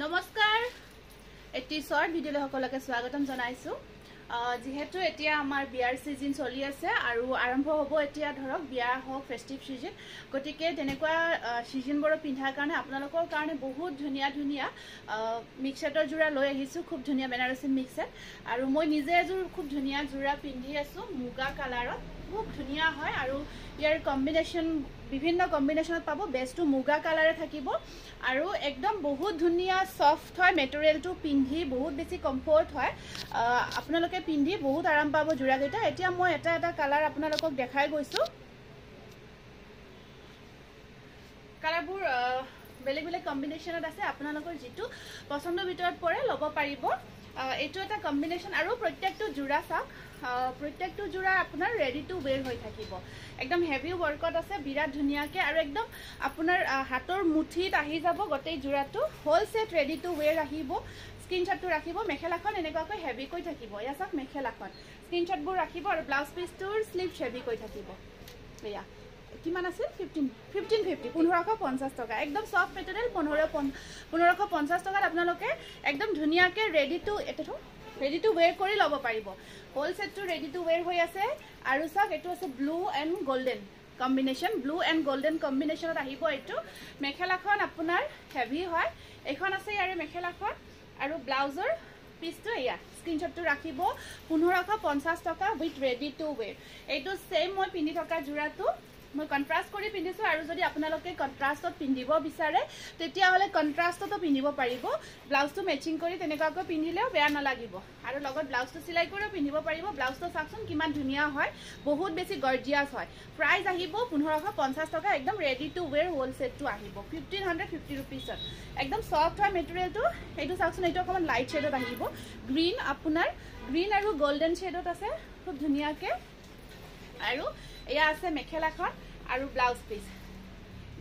নমস্কাৰ এটি শৰ্ট ভিডিঅ'লৈ সকলোকে স্বাগতম জনাইছো যেহেতু এতিয়া আমাৰ বিয়াৰ সিজন চলি আছে আৰু আৰম্ভ হ'ব এতিয়া ধৰক বিয়া হওক ফেষ্টিভ সিজন গতিকে তেনেকুৱা সিজনবোৰ পিন্ধাৰ কাৰণে আপোনালোকৰ কাৰণে বহুত ধুনিয়া ধুনিয়া মিক্সেটৰ জোৰা লৈ আহিছো খুব ধুনিয়া বেনাৰসী মিক্সেট আৰু মই নিজে এযোৰ খুব ধুনিয়া জোৰা পিন্ধি আছো মুগা কালাৰত খুব ধুনিয়া হয় আৰু ইয়াৰ কম্বিনেশন বিভিন্ন কম্বিনেশনত পাবো বেস্টটো মুগা কালাৰে থাকিব আৰু একদম বহুত ধুনিয়া সফট হয় মেটেৰিয়েলটো পিন্ধি বহুত বেছি কমফৰ্ট হয় আপোনালোকে পিন্ধি বহুত আৰাম পাব জোৰা কেইটা এতিয়া মই এটা এটা কালাৰ আপোনালোকক দেখাই গৈছো কালাৰবোৰ বেলেগ বেলেগ কম্বিনেশনত আছে আপোনালোকৰ যেটো পছন্দৰ ভিতৰত পৰে লব পাৰিব এটো এটা কম্বিনেশন আৰু প্ৰত্যেকটো জোৰা চাক প্ৰত্যেকটো জোৰা আপোনাৰ ৰেডি টু ওয়্যাৰ হৈ থাকিব একদম হেভি ওয়াৰ্কত আছে বিৰাট ধুনিয়াকে আৰু একদম আপোনাৰ হাতৰ মুঠিত আহি যাব গটেই জোৰাটো whole set ready to wear আহিব স্ক্ৰিনশ্বটটো ৰাখিব মেখেলাখন এনেকুৱাকৈ হেভি কৈ থাকিব ইয়া চাক মেখেলাখন স্ক্ৰিনশ্বটবোৰ ৰাখিব আৰু ব্লাউজ পিছটোৰ স্লিভ হেভি কৈ থাকিব এয়া কিমান আছে 1550 1550 টকা একদম সফট মেটেৰিয়েল 1550 টকাত আপোনালোকে একদম ধুনিয়াকে ৰেডি টু ওয়্যাৰ কৰি লব পাৰিব হোল সেটটো ৰেডি টু ওয়্যাৰ হৈ আছে আৰু চাক এটো আছে blue and golden combination blue and golden কম্বিনেশনত আহিব এটো মেখেলাখন আপোনাৰ হেভি হয় এখন আছে ইয়াৰে মেখেলাখন আৰু ব্লাউজৰ পিছটো এয়া স্ক্ৰিনশ্বটটো ৰাখিব 1550 টকা উইথ ৰেডি টু ওয়্যাৰ এটো সেম মই পিন্ধি থকা জোৰাটো মই কন্ট্ৰাস্ট কৰি পিন্ধিছো আৰু যদি আপোনালোকে কন্ট্ৰাস্টত পিন্ধিব বিচাৰে তেতিয়া হলে কন্ট্ৰাস্টতো পিন্ধিব পাৰিব ব্লাউজটো মেচিং কৰি তেনেকুৱাকৈ পিন্ধিলেও বেয়া নালাগিব আৰু লগত ব্লাউজটো সিলাই কৰিও পিন্ধিব পাৰিব ব্লাউজটো চাকচোন কিমান ধুনিয়া হয় বহুত বেছি গৰ্জিয়াস হয় প্ৰাইস আহিব 1550 টকা একদম ৰেডি টু ওয়্যাৰ হোল সেটটো আহিব 1550 रुपीसত একদম সফট হয় মেটেৰিয়েলটো এইটো চাকচোন এইটো অকমান লাইট শেডত আহিব গ্ৰীন আপোনাৰ গ্ৰীন আৰু গোল্ডেন শেডত আছে খুব ধুনিয়াকে আৰু এয়া আছে মেখেলাখন আৰু ব্লাউজ পিস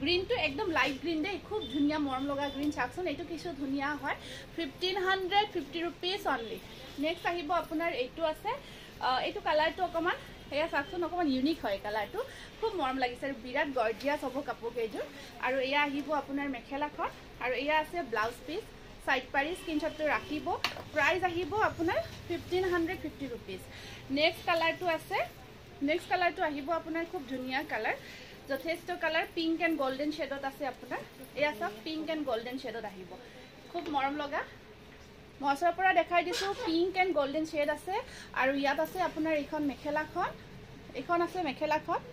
গ্ৰীন টু একদম লাইট গ্ৰীন দে খুব ধুনিয়া মৰম লগা গ্ৰীন চাকচোন এইটো কিছু ধুনিয়া হয় 1550 रुपीस অনলি নেক্সট আহিব আপোনাৰ এইটো আছে এইটো কালাৰটো অকমান এয়া চাকচোন অকমান ইউনিক হয় কালাৰটো খুব মৰম লাগিছে আৰু বিৰাট গৰ্জিয়াস হ'ব কাপোৰ কেইযোৰ আৰু এয়া আহিব আপোনাৰ মেখেলাখন আৰু এয়া আছে ব্লাউজ পিস সাইড পাৰি স্ক্ৰিনশ্বটটো ৰাখিব প্ৰাইস আহিব আপোনাৰ 1550 रुपीस নেক্সট কালাৰটো আছে নেক্সট কালাৰটো আহিব আপোনাৰ খুব ধুনিয়া কালাৰ যথেষ্ট কালাৰ পিংক এণ্ড গোল্ডেন শেডত আছে আপোনাৰ এয়া সব পিংক এণ্ড গোল্ডেন শেডত আহিব খুব মৰম লগা মছৰ পৰা দেখাই দিছো পিংক এণ্ড গোল্ডেন শেড আছে আৰু ইয়াত আছে আপোনাৰ এখন মেখেলাখন এখন আছে মেখেলাখন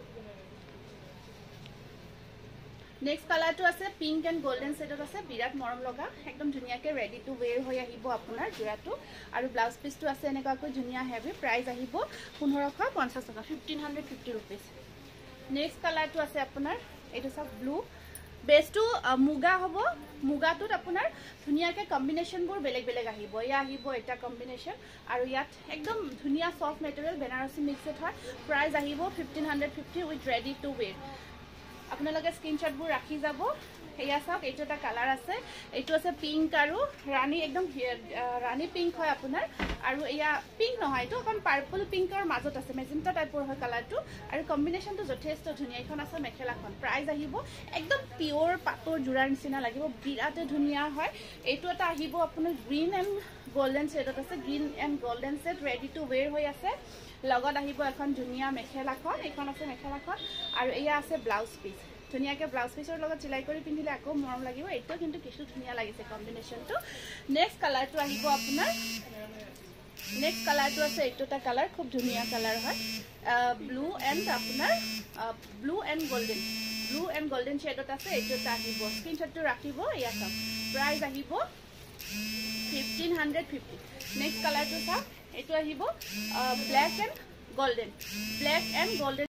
নেক্সট কালাৰটো আছে পিংক এণ্ড গোল্ডেন শেডত আছে বিৰাট মৰম লগা একদম ধুনিয়াকে ৰেডি টু ওয়্যাৰ হৈ আহিব আপোনাৰ জোৰাটো আৰু ব্লাউজ পিছটো আছে এনেকুৱাকৈ ধুনিয়া হেভি প্ৰাইস আহিব 1550 টকা 1550 रुपीस নেক্সট কালাৰটো আছে আপোনাৰ এইটো সব ব্লু বেসটো মুগা হ'ব মুগাটোত আপোনাৰ ধুনিয়াকে কম্বিনেশনবোৰ বেলেগ বেলেগ আহিব ইয়া আহিব এটা কম্বিনেশন আৰু ইয়াত একদম ধুনিয়া সফট মেটেৰিয়েল বেনাৰসী মিক্সড হয় প্ৰাইস আহিব 1550 উইথ ৰেডি টু ওয়্যাৰ আপোনালোকে স্ক্ৰিনশ্বটবোৰ ৰাখি যাব এয়া চাওক এইটো এটা কালাৰ আছে এইটো আছে পিংক আৰু ৰাণী একদম ৰাণী পিংক হয় আপোনাৰ আৰু এয়া পিংক নহয় এইটো অকন পাৰ্পল পিংকৰ মাজত আছে মেজেন্টা টাইপৰ হয় কালাৰটো আৰু কম্বিনেশনটো যথেষ্ট ধুনিয়া এখন আছে মেখেলাখন প্ৰাইস আহিব একদম পিওৰ পাটৰ জোৰাৰ নিচিনা লাগিব বিৰাটে ধুনিয়া হয় এইটো এটা আহিব আপোনাৰ গ্ৰীন এণ্ড গোল্ডেন শেডত আছে green and golden shade ready to wear হৈ আছে লগত আহিব এখন ধুনিয়া মেখেলাখন এখন আছে মেখেলাখন আৰু এয়া আছে ব্লাউজ পিস ধুনিয়াকে ব্লাউজ পিসৰ লগত চিলাই কৰি পিন্ধিলে আকৌ মৰম লাগিব এইটো কিন্তু কিছু ধুনিয়া লাগিছে কম্বিনেশনটো নেক্সট কালাৰটো আহিব আপোনাৰ নেক্সট কালাৰটো আছে এইটো এটা কালাৰ খুব ধুনিয়া কালাৰ হয় ব্লু এণ্ড আপোনাৰ ব্লু এণ্ড গোল্ডেন শেডত আছে এইটো এটা আহিব স্ক্ৰিনশ্বটটো ৰাখিব ইয়া চাওক প্ৰাইস আহিব 1550 নেক্সট কালাৰটো চাওক এইটো আহিব ব্ল্যাক এণ্ড গোল্ডেন